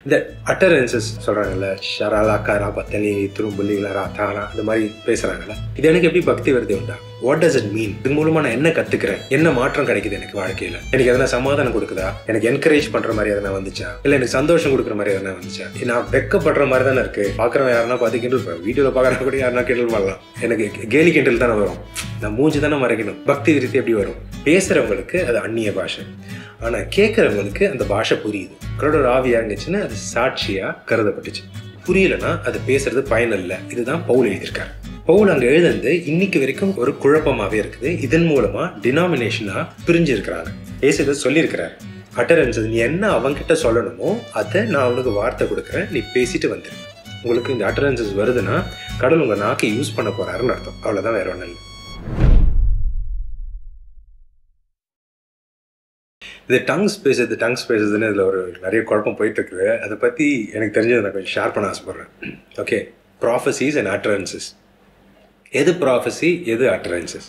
இந்த அட்டரன்சஸ் சொல்கிறாங்கல்ல, ஷராலா காரா பத்தனி துரும்புலிங்களா ராத்தானா இந்த மாதிரி பேசுகிறாங்கல்ல, இது எனக்கு எப்படி பக்தி வருது உண்டா? What does it mean? இது மூலமாக நான் என்ன கற்றுக்கிறேன்? என்ன மாற்றம் கிடைக்குது எனக்கு வாழ்க்கையில்? எனக்கு எதனா சமாதானம் கொடுக்குதா? எனக்கு என்கரேஜ் பண்ணுற மாதிரி எதனா வந்துச்சா? இல்லை எனக்கு சந்தோஷம் கொடுக்குற மாதிரி எதனா வந்துச்சா? நான் வெக்கப்படுற மாதிரி தானே இருக்குது. பார்க்குறவன் யாருன்னா பார்த்து கிண்டல் பண்ண, வீடியோவில் பார்க்குறவங்க கூட யாருன்னா கிண்டல் பண்ணலாம். எனக்கு கேலி கிண்டல் தானே வரும். நான் மூஞ்சி தானே மறைக்கணும். பக்தி விருத்தி எப்படி வரும்? பேசுகிறவங்களுக்கு அது அந்நிய பாஷை, ஆனால் கேட்குறவங்களுக்கு அந்த பாஷை புரியுது. கடவுளோட ஆவியாக இருந்துச்சுன்னா அது சாட்சியாக கருதப்பட்டுச்சு. புரியலைன்னா அது பேசுறது பயனில்லை. இதுதான் பவுல் எழுதியிருக்காரு. பவுல் அங்கே எழுதுந்து இன்னைக்கு வரைக்கும் ஒரு குழப்பமாகவே இருக்குது. இதன் மூலமாக டினாமினேஷனாக பிரிஞ்சு இருக்கிறாங்க. ஏசு சொல்லியிருக்கிறார், அட்டரன்ஸ் நீ என்ன அவங்ககிட்ட சொல்லணுமோ அதை நான் அவனுக்கு வார்த்தை கொடுக்குறேன், நீ பேசிட்டு வந்துடு. உங்களுக்கு இந்த அட்டரன்சஸ் வருதுன்னா கடவுள் உங்கள் நாக்கை யூஸ் பண்ண போகிறாருன்னு அர்த்தம். அவ்வளோதான், வேற ஒன்றும் இல்லை. இது டங்ஸ் பேசுதுன்னு இதில் ஒரு நிறைய குழப்பம் போயிட்டுருக்குது. அதை பற்றி எனக்கு தெரிஞ்சதை நான் கொஞ்சம் ஷேர் பண்ண ஆசைப்பட்றேன். Okay, prophecies and utterances. எது ப்ராஃபஸி, எது அட்டரன்சஸ்,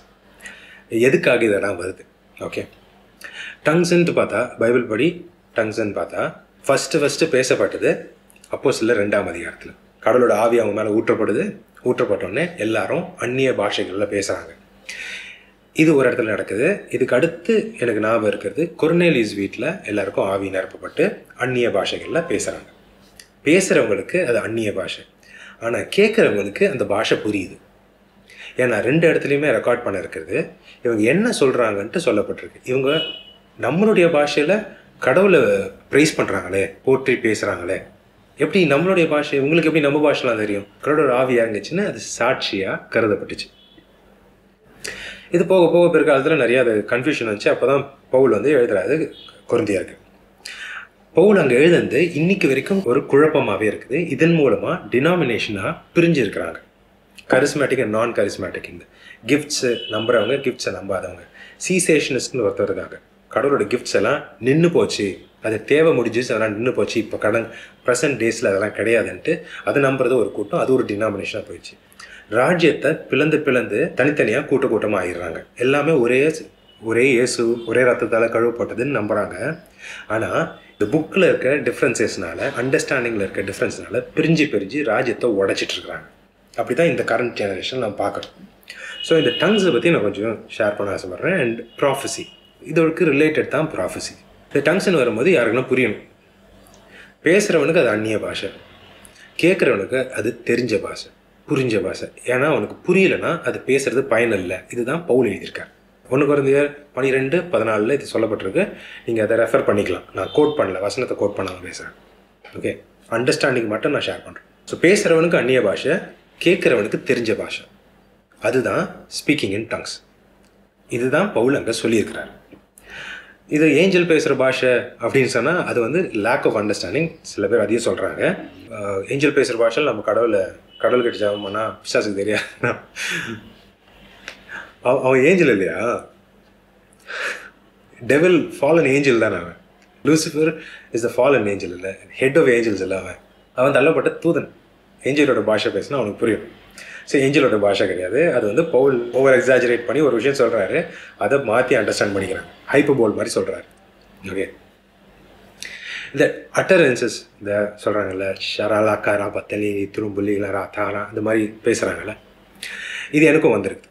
எதுக்காக இதெல்லாம் வருது? ஓகே, டங்ஸ்ன்ட்டு பார்த்தா பைபிள் படி டங்ஸ்ன்னு பார்த்தா ஃபஸ்ட்டு பேசப்பட்டது அப்போஸ்தலர் 2ஆம் அதிகாரத்தில். கடவுளோட ஆவி அவங்க மேலே ஊற்றப்பட்டோடனே எல்லாரும் அந்நிய பாஷைகளில் பேசுகிறாங்க. இது ஒரு இடத்துல நடக்குது. இதுக்கு அடுத்து எனக்கு ஞாபகம் இருக்கிறது, கொர்னேலியஸ் வீட்டில் எல்லாருக்கும் ஆவி நிரப்பப்பட்டு அந்நிய பாஷைகளில் பேசுகிறாங்க. பேசுகிறவங்களுக்கு அது அந்நிய பாஷை, ஆனால் கேட்குறவங்களுக்கு அந்த பாஷை புரியுது. ஏன்னா 2 இடத்துலையுமே ரெக்கார்ட் பண்ண இருக்கிறது. இவங்க என்ன சொல்கிறாங்கன்ட்டு சொல்லப்பட்டிருக்கு. இவங்க நம்மளுடைய பாஷையில் கடவுளை ப்ரைஸ் பண்ணுறாங்களே, போற்றி பேசுகிறாங்களே. எப்படி நம்மளுடைய பாஷை உங்களுக்கு எப்படி நம்ம பாஷைலாம் தெரியும்? கடவுளோட ஆவியாக இருந்துச்சுன்னா அது சாட்சியாக கருதப்பட்டுச்சு. இது போக போக பிற்காலத்தில் நிறையா அது கன்ஃபியூஷன் வந்துச்சு. அப்போ தான் பவுல் எழுதுறாரு கொரிந்தியருக்கு. பவுல் அங்கே எழுதுந்து இன்னைக்கு வரைக்கும் ஒரு குழப்பமாகவே இருக்குது. இதன் மூலமாக டினாமினேஷனாக பிரிஞ்சு இருக்கிறாங்க. கரிஸ்மேட்டிக் அண்ட் நான் கரிஸ்மேட்டிக். இந்த கிஃப்ட்ஸு நம்புறவங்க, கிஃப்ட்ஸை நம்பாதவங்க. சீசேஷனிஸ்ட்னு ஒருத்தர் இருக்காங்க. கடவுளோட கிஃப்ட்ஸ் எல்லாம் நின்று போச்சு, அது தேவை முடிஞ்சிச்சு, அதெல்லாம் நின்று போச்சு, இப்போ ப்ரெசன்ட் டேஸில் அதெல்லாம் கிடையாதுன்ட்டு அது நம்புறது ஒரு கூட்டம். அது ஒரு டினாமினேஷனாக போயிடுச்சு. ராஜ்யத்தை பிளந்து தனித்தனியாக கூட்டமாக ஆகிடுறாங்க. எல்லாமே ஒரே இயேசு ஒரே ரத்தத்தால் கழுவப்பட்டதுன்னு நம்புகிறாங்க. ஆனால் இந்த புக்கில் இருக்க டிஃப்ரென்சஸ்னால, அண்டர்ஸ்டாண்டிங்கில் இருக்க டிஃப்ரென்ஸ்னால பிரிஞ்சு ராஜ்யத்தை உடைச்சிட்ருக்குறாங்க. அப்படி தான் இந்த கரண்ட் ஜெனரேஷன் நான் பார்க்குறோம். ஸோ இந்த டங்ஸை பற்றி நான் கொஞ்சம் ஷேர் பண்ண ஆசைப்பட்றேன். அண்ட் ப்ராஃபஸி, இதோருக்கு ரிலேட்டட் தான் ப்ராஃபஸி. இந்த டங்ஸ்ன்னு வரும்போது யாருக்குன்னா புரியணும். பேசுகிறவனுக்கு அது அந்நிய பாஷை, கேட்குறவனுக்கு அது தெரிஞ்ச பாஷை, புரிஞ்ச பாஷை. ஏன்னா அவனுக்கு புரியலைன்னா அது பேசுறது பயனில்லை. இதுதான் பவுல் எழுதியிருக்கார். 1 கொரிந்தியர் 12:14 இது சொல்லப்பட்டிருக்கு. நீங்கள் அதை ரெஃபர் பண்ணிக்கலாம். நான் கோட் பண்ணல, வசனத்தை கோட் பண்ணாமல் பேசுகிறேன். ஓகே, அண்டர்ஸ்டாண்டிங் மட்டும் நான் ஷேர் பண்ணுறேன். ஸோ பேசுகிறவனுக்கு அந்நிய பாஷை, கேட்குறவனுக்கு தெரிஞ்ச பாஷை, அதுதான் ஸ்பீக்கிங் இன் டங்ஸ். இதுதான் பவுல் அங்கே சொல்லியிருக்கிறார். இது ஏஞ்சல் பேசுகிற பாஷை அப்படின்னு சொன்னால் அது லேக் ஆஃப் அண்டர்ஸ்டாண்டிங். சில பேர் அதையும் சொல்கிறாங்க. ஏஞ்சல் பேசுகிற பாஷையில் நம்ம கடவுள்கிட்ட ஜெபம் பண்ணால் பிசாசுக்கு தெரியாது. அவன் ஏஞ்சல் இல்லையா? டெவில் ஃபாலன் ஏஞ்சல் தானே அவன். Lucifer is the fallen angel இல்லை, ஹெட் ஆஃப் ஏஞ்சல்ஸ் இல்லை. அவன் தள்ளப்பட்ட தூதன். ஏஞ்சலோட பாஷை பேசினா அவனுக்கு புரியும். ஸோ ஏஞ்சலோட பாஷை கிடையாது. அது பவுல் ஓவர் எக்ஸாஜரேட் பண்ணி ஒரு விஷயம் சொல்கிறாரு, அதை மாற்றி அண்டர்ஸ்டாண்ட் பண்ணிக்கிறாங்க. ஹைப்பர்போல் மாதிரி சொல்கிறாரு. ஓகே, இந்த அட்டரன்சஸ் இந்த சொல்கிறாங்கல்ல, ஷராலா காரா பத்தனி துரும்புலிங்களா ராத்தானா இந்த மாதிரி பேசுகிறாங்கல்ல, இது எனக்கும் வந்திருக்குது.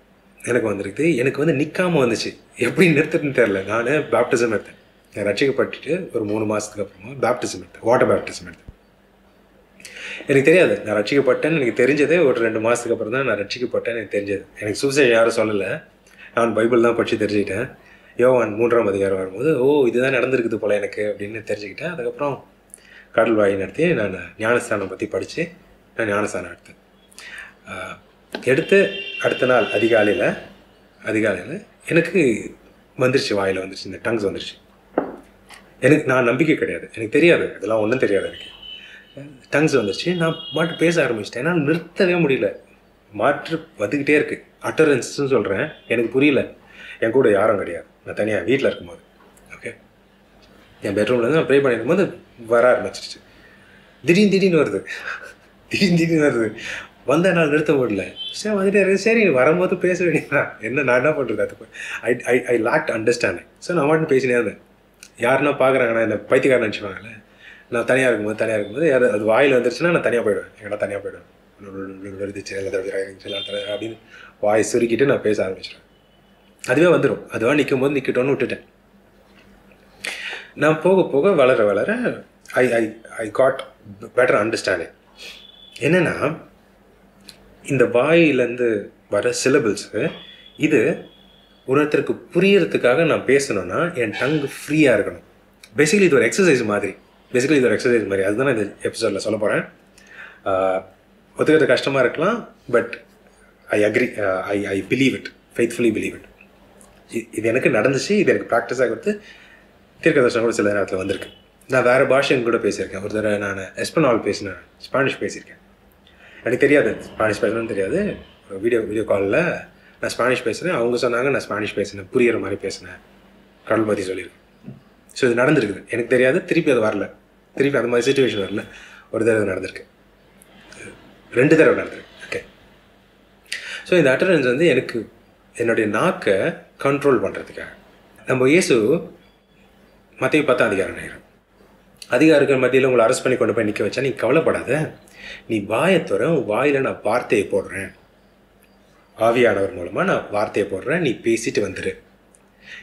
எனக்கு நிற்காமல் வந்துச்சு. எப்படி நிறுத்துறதுன்னு தெரில. நான் பேப்டிசம் எடுத்தேன். நான் ரட்சிக்கப்பட்டுட்டு ஒரு 3 மாதத்துக்கு அப்புறமா பேப்டிசம் எடுத்தேன், வாட்டர் பேப்டிசம் எடுத்தேன். எனக்கு தெரியாது நான் ரட்சிக்கப்பட்டேன்னு. எனக்கு தெரிஞ்சதே ஒரு 2 மாதத்துக்கு அப்புறம் தான் நான் ரட்சிக்கப்பட்டேன்னு எனக்கு தெரிஞ்சது. எனக்கு சுவிசேஷம் யாரும் சொல்லலை, நான் பைபிள் தான் படித்து தெரிஞ்சுக்கிட்டேன். யோவான் 3ஆம் அதிகாரம் வரும்போது இதுதான் நடந்திருக்குது போல் எனக்கு அப்படின்னு தெரிஞ்சுக்கிட்டேன். அதுக்கப்புறம் கடல் வாய் நடத்தி நான் ஞானஸ்தானம் பற்றி படித்து நான் ஞானஸ்தானம் எடுத்து அடுத்த நாள் அதிகாலையில் எனக்கு வந்துருச்சு, வாயில் வந்துருச்சு, இந்த டங்ஸ் வந்துருச்சு. நான் நம்பிக்கை கிடையாது, எனக்கு தெரியாது, இதெல்லாம் ஒன்றும் தெரியாது. எனக்கு டங்ஸ் வந்துருச்சு. நான் மட்டும் பேச ஆரம்பிச்சிட்டேன். என்னால் நிறுத்தவே முடியல. மாற்று வந்துக்கிட்டே இருக்குது. அட்டரன்ஸ்ன்னு சொல்கிறேன், எனக்கு புரியல. என் கூட யாரும் கிடையாது, நான் தனியாக வீட்டில் இருக்கும்போது. ஓகே, என் பெட்ரூம்லேருந்து நான் ப்ரே பண்ணியிருக்கும்போது வர ஆரம்பிச்சிருச்சு. திடீர்னு வருது. வந்த நான் நிறுத்த முடியல. சரி வந்துட்டே சரி வரும்போது பேச வேண்டியதான். நான் என்ன பண்ணுறது? அது ஐ லேக்ட் அண்டர்ஸ்டாண்டிங். ஸோ நான் மட்டும் பேசினே இருந்தேன். யாருன்னா பார்க்குறாங்கன்னா இந்த பைத்தியக்காரன் நினச்சிப்பாங்கல்ல, நான் தனியாக இருக்கும்போது யார் அது வாயில் வந்துருச்சுன்னா நான் தனியாக போயிடுவேன். எங்கன்னா தனியாக போயிடுவேன். வருதுச்சு அப்படின்னு வாய் சுருக்கிட்டு நான் பேச ஆரம்பிச்சிடுவேன். அதுவே வந்துடும். அதுவாக நிற்கும் போது நிற்கட்டும்னு விட்டுட்டேன். நான் போக போக வளர ஐ காட் பெட்டர் அண்டர்ஸ்டாண்டிங். என்னென்னா, இந்த வாயிலேருந்து வர சிலபிள்ஸு இது ஒருத்தருக்கு புரியறதுக்காக நான் பேசணுன்னா என் டங்கு ஃப்ரீயாக இருக்கணும். பேசிக்கலி இது ஒரு எக்ஸசைஸ் மாதிரி. அதுதான் நான் இந்த எபிசோடில் சொல்ல போகிறேன். ஒத்துக்கிறது கஷ்டமாக இருக்கலாம், but I agree, I believe it, faithfully believe it. இது எனக்கு நடந்துச்சு. இது எனக்கு ப்ராக்டிஸாக கொடுத்து தீர்க்கதர்சனம் கூட சில நேரத்தில் வந்திருக்கு. நான் வேறு பாஷைன்னு கூட பேசியிருக்கேன். ஒரு தடவை நான் எஸ்பனால் பேசினேன், ஸ்பானிஷ் பேசியிருக்கேன். எனக்கு தெரியாது ஸ்பானிஷ் பேசணும்னு தெரியாது. வீடியோ காலில் நான் ஸ்பானிஷ் பேசுகிறேன். அவங்க சொன்னாங்க நான் ஸ்பானிஷ் பேசினேன், புரியிற மாதிரி பேசினேன், கடல் பற்றி சொல்லியிருக்கேன். ஸோ இது நடந்திருக்குது. எனக்கு தெரியாது. திருப்பி அது வரல. திருப்பி அந்த மாதிரி சிச்சுவேஷன் வரல. ஒரு தடவை நடந்திருக்கு, 2 தடவை நடந்திருக்கு. ஓகே. ஸோ இந்த அட்டரன்ஸ் வந்து எனக்கு என்னுடைய நாக்கை கண்ட்ரோல் பண்ணுறதுக்காக. நம்ம இயேசு மத்தேயு 10 அதிகாரிகள் மத்தியில் உங்களை அரெஸ்ட் பண்ணி கொண்டு போய் நிற்க வச்சா நீ கவலைப்படாத, நீ வாயத்தோற, உன் வாயில் நான் வார்த்தையை போடுறேன், ஆவியானவர் மூலமாக நான் வார்த்தையை போடுறேன், நீ பேசிட்டு வந்துடு.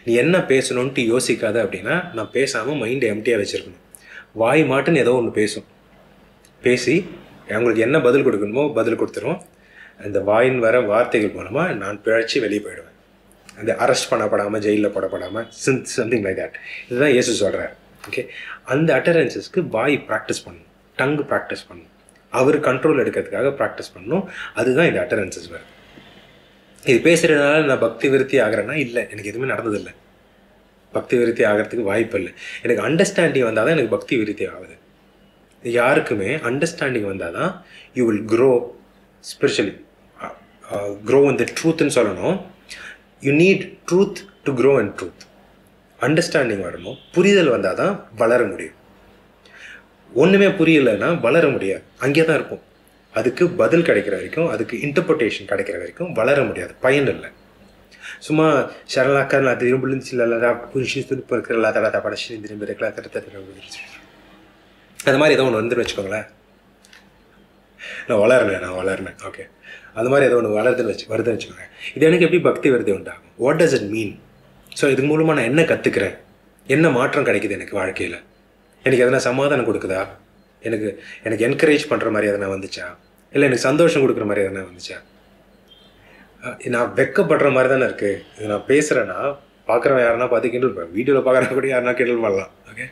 நீ என்ன பேசணுன்ட்டு யோசிக்காத அப்படின்னா நான் பேசாமல் மைண்டை எம்டியாக வச்சுருக்கணும். வாய் மாட்டுன்னு ஏதோ ஒன்று பேசி அவங்களுக்கு என்ன பதில் கொடுக்கணுமோ பதில் கொடுத்துரும். அந்த வாயின் வர வார்த்தைகள் மூலமாக நான் பிழைச்சி வெளியே போயிடுவேன். அந்த அரெஸ்ட் பண்ணப்படாமல், ஜெயிலில் போடப்படாமல், சம்திங் லைக் தட். இதுதான் இயேசு சொல்கிறார். ஓகே. அந்த அட்டரன்சஸ்க்கு வாய் ப்ராக்டிஸ் பண்ணணும், டங்கு ப்ராக்டிஸ் பண்ணணும், அவர் கண்ட்ரோல் எடுக்கிறதுக்காக ப்ராக்டிஸ் பண்ணணும். அதுதான் இந்த அட்டரன்சஸ் வருது. இது பேசுகிறதுனால நான் பக்தி விருத்தி ஆகிறேன்னா இல்லை, எனக்கு எதுவுமே நடந்ததில்லை. பக்தி விருத்தி ஆகிறதுக்கு வாய்ப்பு இல்லை. எனக்கு அண்டர்ஸ்டாண்டிங் வந்தால் தான் எனக்கு பக்தி விருத்தி ஆகுது. யாருக்குமே அண்டர்ஸ்டாண்டிங் வந்தால் தான் you will grow spiritually, grow in the ட்ரூத்னு சொல்லணும். You need truth to grow in truth. Understanding வரணும், புரிதல் வந்தால் தான் வளர முடியும். ஒன்றுமே புரியலைன்னா வளர முடியாது, அங்கே தான் இருக்கும். அதுக்கு பதில் கிடைக்கிற வரைக்கும், அதுக்கு இன்டர்பிரிட்டேஷன் கிடைக்கிற வரைக்கும் வளர முடியாது, பயன் இல்லை. சும்மா ஷரலாக்கர் அது திரும்பிச்சில்லா புரிஷி துடுப்பு இருக்கிற தடா படச்சி திரும்பி இருக்கலாம், அது மாதிரி ஏதோ ஒன்று வந்துன்னு வச்சுக்கோங்களேன். நான் வளர்னேன். ஓகே. அது மாதிரி ஏதோ ஒன்று வருதுன்னு வச்சுக்கோங்க. இது எனக்கு எப்படி பக்தி விருத்தி உண்டாகும்? What does it mean? So இது மூலமாக நான் என்ன கற்றுக்கிறேன்? என்ன மாற்றம் கிடைக்குது எனக்கு வாழ்க்கையில்? எனக்கு எதனா சமாதானம் கொடுக்குதா? எனக்கு என்கரேஜ் பண்ணுற மாதிரி எதனா வந்துச்சா? இல்லை எனக்கு சந்தோஷம் கொடுக்குற மாதிரி எதனா வந்துச்சா? நான் வெக்கப்படுற மாதிரி தானே இருக்குது. இது நான் பேசுகிறேன்னா பார்க்குறவன் யாருன்னா பார்த்து கிண்டல் பண்ண, வீடியோவில் பார்க்குறவங்க கூட யாருன்னா கிண்டல் பண்ணலாம். ஓகே.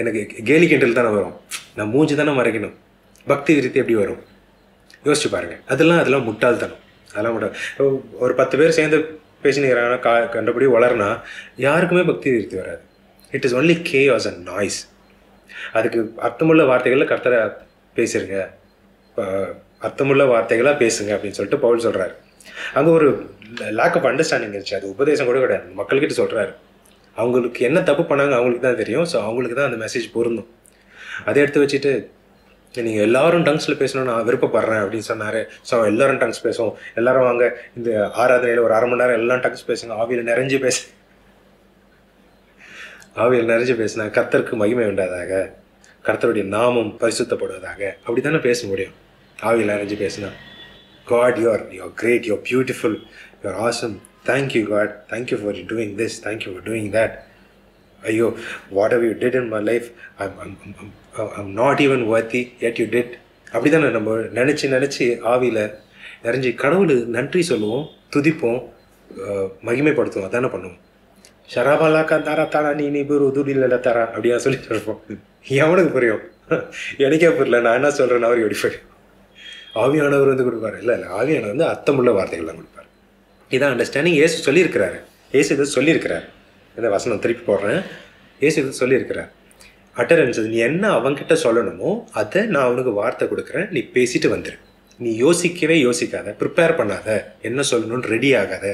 எனக்கு கேலி கிண்டல் தானே வரும். நான் மூஞ்சி தானே மறைக்கணும். பக்தி விருத்தி எப்படி வரும்? யோசிச்சு பாருங்கள். அதெல்லாம் முட்டாள்தனம். ஒரு 10 பேர் சேர்ந்து பேசினுக்கிறாங்கன்னா கண்டபடி வளர்னா யாருக்குமே பக்தி விருத்தி வராது. It is only chaos and noise. அதுக்கு அர்த்தமுள்ள வார்த்தைகளில் கர்த்தரை பேசுங்க, அர்த்தமுள்ள வார்த்தைகளாக பேசுங்க அப்படின்னு சொல்லிட்டு பவுல் சொல்கிறாரு. அங்கே ஒரு லேக் ஆஃப் அண்டர்ஸ்டாண்டிங் இருந்துச்சு. அது உபதேசம் கூட கிடையாது, மக்கள்கிட்ட சொல்கிறாரு. அவங்களுக்கு என்ன தப்பு பண்ணாங்க அவங்களுக்கு தான் தெரியும். ஸோ அவங்களுக்கு தான் அந்த மெசேஜ் பொருந்தும். அதை எடுத்து வச்சுட்டு நீங்கள் எல்லோரும் டங்ஸில் பேசணும்னு நான் விருப்பப்படுறேன் அப்படின்னு சொன்னார். ஸோ எல்லோரும் டங்ஸ் பேசுவோம், எல்லோரும் வாங்க இந்த ஆராதனையில் ஒரு 1/2 மணி நேரம் எல்லாம் டங்ஸ் பேசுங்க, ஆவியில் நிறைஞ்சு பேசுனா கர்த்தருக்கு மகிமை உண்டாதாக, கர்த்தருடைய நாமம் பரிசுத்தப்படுவதாக, அப்படி தானே பேச முடியும். ஆவியில் நிறைஞ்சு பேசுனா God you're great, you're beautiful, you're awesome, thank you God, thank you for doing this, thank you for doing that, ஐயோ whatever you did in my life, I'm not even worthy yet you did. அப்படி தானே நம்ம நினச்சி ஆவியில் நிறைஞ்சி கடவுள் நன்றி சொல்லுவோம், துதிப்போம், மகிமைப்படுத்துவோம். அதானே பண்ணுவோம். ஷராபாலாக்கா தாரா தாரா நீ பேர் உதுடியில் தாரா அப்படியா சொல்லிட்டு இருப்போம். எவனுக்கு புரியும்? எனக்கே புரியல, நான் என்ன சொல்கிறேன்னு அவர் எப்படி புரியும்? ஆவியானவர் வந்து கொடுப்பாரு. இல்லை ஆவியானவர் வந்து அர்த்தமுள்ள வார்த்தைகள்லாம் கொடுப்பார். இதான் அண்டர்ஸ்டாண்டிங். இயேசு சொல்லியிருக்கிறாரு. இந்த வசனம் திருப்பி போடுறேன். இயேசு இது சொல்லியிருக்கிறார். அட்டரன்ஸ், நீ என்ன அவன்கிட்ட சொல்லணுமோ அதை நான் அவனுக்கு வார்த்தை கொடுக்குறேன், நீ பேசிட்டு வந்துடு. நீ யோசிக்காத, ப்ரிப்பேர் பண்ணாத, என்ன சொல்லணும்னு ரெடி ஆகாத,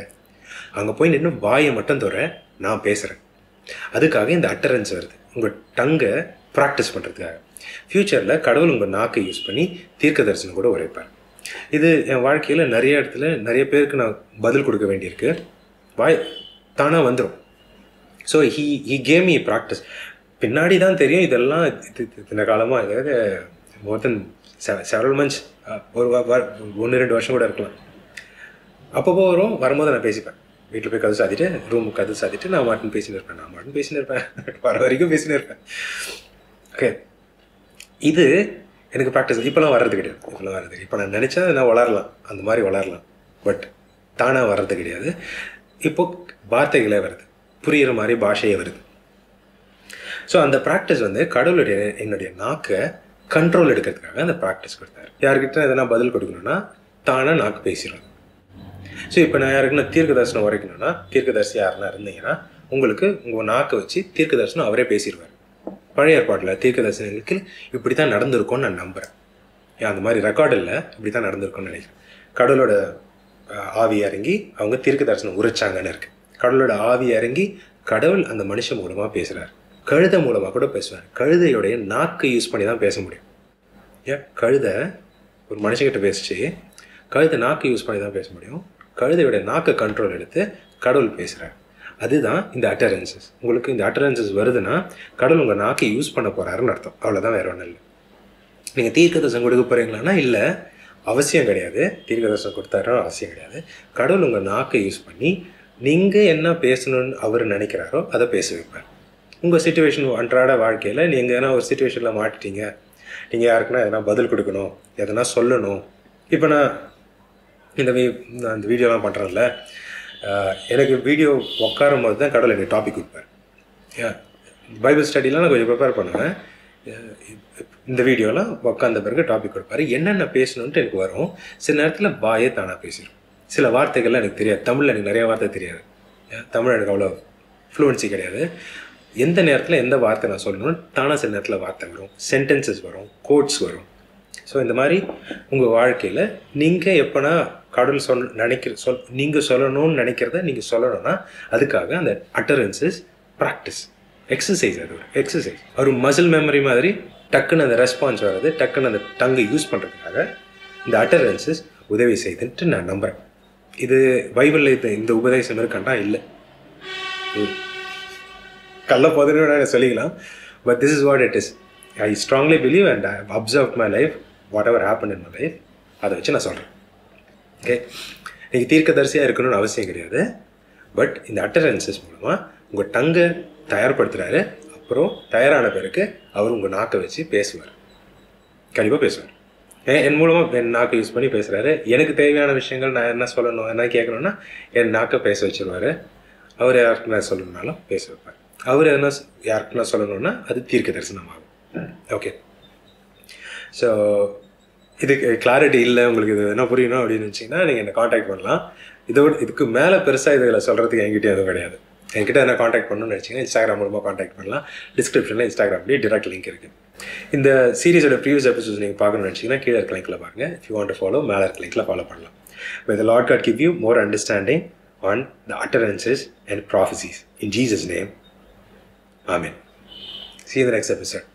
அங்கே போய் நின்று வாயை மட்டும் தவிர நான் பேசுகிறேன். அதுக்காக இந்த அட்டரன்ஸ் வருது, உங்கள் டங்கை ப்ராக்டிஸ் பண்ணுறதுக்காக. ஃப்யூச்சரில் கடவுள் உங்கள் நாக்கை யூஸ் பண்ணி தீர்க்க தரிசனம் கூட உரைப்பார். இது என் வாழ்க்கையில் நிறைய இடத்துல நிறைய பேருக்கு நான் பதில் கொடுக்க வேண்டியிருக்கு. வாய் தானாக வந்துடும். So he came me practice. பின்னாடி தான் தெரியும் இதெல்லாம் இத்தனை காலமாக, அதாவது மோர் தென் செவரல் மந்த்ஸ், ஒரு 1-2 வருஷம் கூட இருக்கலாம். அப்பப்போ வரும்போது நான் பேசிப்பேன். வீட்டில் போய் கதை சாத்திட்டு, ரூமுக்கு கதை சாத்திட்டு நான் மாட்டுன்னு பேசின்னு இருப்பேன். வர வரைக்கும் பேசின்னு இருப்பேன். ஓகே, இது எனக்கு ப்ராக்டிஸ். இப்போலாம் வர்றது கிடையாது. இப்போ நான் நினச்சா நான் வளரலாம், அந்த மாதிரி வளரலாம். பட் தானாக வர்றது கிடையாது. இப்போ வார்த்தைகளே வருது, புரிகிற மாதிரி பாஷையே வருது. ஸோ அந்த ப்ராக்டிஸ் கடவுளுடைய என்னுடைய நாக்கை கண்ட்ரோல் எடுக்கிறதுக்காக அந்த ப்ராக்டிஸ் கொடுத்தாரு. யார்கிட்ட எதனா பதில் கொடுக்கணும்னா தானாக நாக்கு பேசிடுவாங்க. ஸோ இப்போ நான் யாருக்குன்னா தீர்க்க தரிசனம் உரைக்கணும்னா, தீர்க்கதரிசி யாருன்னா இருந்தீங்கன்னா உங்களுக்கு உங்கள் நாக்கை வச்சு தீர்க்க தரிசனம் அவரே பேசிடுவார். பழைய ஏற்பாட்டில் தீர்க்க தரிசனங்களுக்கு இப்படி தான் நடந்திருக்கும்னு நான் நம்புகிறேன். அந்த மாதிரி ரெக்கார்டு இல்லை, இப்படி தான் நடந்திருக்கும்னு நினைக்கிறேன். கடவுளோட ஆவி இறங்கி அவங்க தீர்க்க தரிசனம் உரைச்சாங்கன்னு இருக்குது. கடவுளோட ஆவி இறங்கி கடவுள் அந்த மனுஷன் மூலமாக பேசுகிறார். கழுதை மூலமாக கூட பேசுவார். கழுதையோடைய நாக்கை யூஸ் பண்ணி தான் பேச முடியும். ஏன் கழுதை ஒரு மனுஷங்கிட்ட பேசிச்சு, கழுதை நாக்கை யூஸ் பண்ணி தான் பேச முடியும். கழுதையோடைய நாக்கை கண்ட்ரோல் எடுத்து கடவுள் பேசுகிறார். அதுதான் இந்த அட்டரன்சஸ். உங்களுக்கு இந்த அட்டரன்சஸ் வருதுன்னா கடவுள் உங்கள் நாக்கை யூஸ் பண்ண போகிறாருன்னு அர்த்தம். அவ்வளோதான், வேறு ஒன்றும் இல்லை. நீங்கள் தீர்க்க தரிசனம் கொடுக்க போகிறீங்களான்னா இல்லை, அவசியம் கிடையாது. தீர்க்க தரிசனம் கொடுத்தாருன்னு அவசியம் கிடையாது. கடவுள் உங்கள் நாக்கை யூஸ் பண்ணி நீங்கள் என்ன பேசணும்னு அவர் நினைக்கிறாரோ அதை பேச வைப்பார். உங்கள் சிச்சுவேஷன் அன்றாட வாழ்க்கையில் நீங்கள் எதனா ஒரு சிச்சுவேஷனில் மாட்டிட்டீங்க, நீங்கள் யாருக்குன்னா எதனா பதில் கொடுக்கணும், எதனா சொல்லணும். இப்போ நான் இந்த வீடியோலாம் பண்ணுறேன்ல, எனக்கு வீடியோ உட்காரும் போது தான் கடவுள் எனக்கு டாபிக் கொடுப்பார். பைபிள் ஸ்டடிலாம் நான் கொஞ்சம் ப்ரிப்பேர் பண்ணுவேன். இந்த வீடியோலாம் உட்காந்த பிறகு டாபிக் கொடுப்பாரு. என்னென்ன பேசணுன்ட்டு எனக்கு வரும். சில நேரத்தில் வாயே தானாக பேசிடும். சில வார்த்தைகள்லாம் எனக்கு தெரியாது. தமிழில் எனக்கு நிறைய வார்த்தை தெரியாது. தமிழ் எனக்கு அவ்வளோ ஃப்ளூவன்சி கிடையாது. எந்த நேரத்தில் எந்த வார்த்தை நான் சொல்லணும்னு தானாக சில நேரத்தில் வார்த்தை வரும், சென்டென்சஸ் வரும், கோட்ஸ் வரும். ஸோ இந்த மாதிரி உங்கள் வாழ்க்கையில் நீங்கள் எப்போனா கடவுள் நீங்கள் சொல்லணும்னு நினைக்கிறத நீங்கள் சொல்லணும்னா அதுக்காக அந்த அட்டரன்சஸ் ப்ராக்டிஸ், எக்ஸசைஸ். அது ஒரு எக்ஸசைஸ், ஒரு மசில் மெமரி மாதிரி. டக்குன்னு அந்த ரெஸ்பான்ஸ் வர்றது, டக்குன்னு அந்த டங்கை யூஸ் பண்ணுறதுக்காக இந்த அட்டரன்சஸ் உதவி செய்துன்ட்டு நான் நம்புகிறேன். இது பைபிளில் இந்த உபதேசம் இருக்காண்டா இல்லை, கள்ள போதுன்னு சொல்லிக்கலாம். But this is what it is. I strongly believe and I have observed my life, whatever happen in my life. அதை வச்சு நான் சொல்கிறேன். ஓகே, நீங்கள் தீர்க்கதரிசியாக இருக்கணும்னு அவசியம் கிடையாது. பட் இந்த அட்டரன்சஸ் மூலமாக உங்கள் டங்கை தயார்படுத்துகிறாரு. அப்புறம் தயாரான பிறகு அவர் உங்கள் நாக்கை வச்சு பேசுவார். கண்டிப்பாக பேசுவார். என் மூலமாக என் நாக்கை யூஸ் பண்ணி பேசுகிறாரு. எனக்கு தேவையான விஷயங்கள் நான் என்ன சொல்லணும், என்ன கேட்கணுன்னா என் நாக்கை பேச வச்சுருவார். அவர் யாருக்கு நான் சொல்லணுன்னாலும் பேச வைப்பார். அவர் எதனா யாருக்கு நான் சொல்லணுன்னா அது தீர்க்க தரிசனம் ஆகும். ஓகே, ஸோ இதுக்கு கிளாரிட்டி இல்லை, உங்களுக்கு இது என்ன புரியணும் அப்படின்னு வச்சிங்கன்னா நீங்கள் என்னை காண்டாக்ட் பண்ணலாம். இதுக்கு மேலே பெருசாக இதில் சொல்கிறதுக்கு என்கிட்ட எதுவும் கிடையாது. என்கிட்ட என்ன காண்டாக்ட் பண்ணணும்னு நினச்சிங்கன்னா இன்ஸ்டாகிராம் மூலமாக காண்டாக்ட் பண்ணலாம். டிஸ்கிரிப்ஷனில் இன்ஸ்டாகிராம்லேயே டிரெக்ட் லிங்க் இருக்குது. இந்த சீரிஸோட ப்ரீவியஸ் எபிசோட்ஸ் நீங்கள் பார்க்கணும்னு நினச்சிங்கன்னா கீழே இருக்க லிங்க்கில் பாருங்கள். If you want to follow, மேலே இருக்க லிங்க்கில் ஃபாலோ பண்ணலாம். May the Lord God give you more understanding on the utterances and prophecies. In Jesus' name, Amen. See you in the next episode.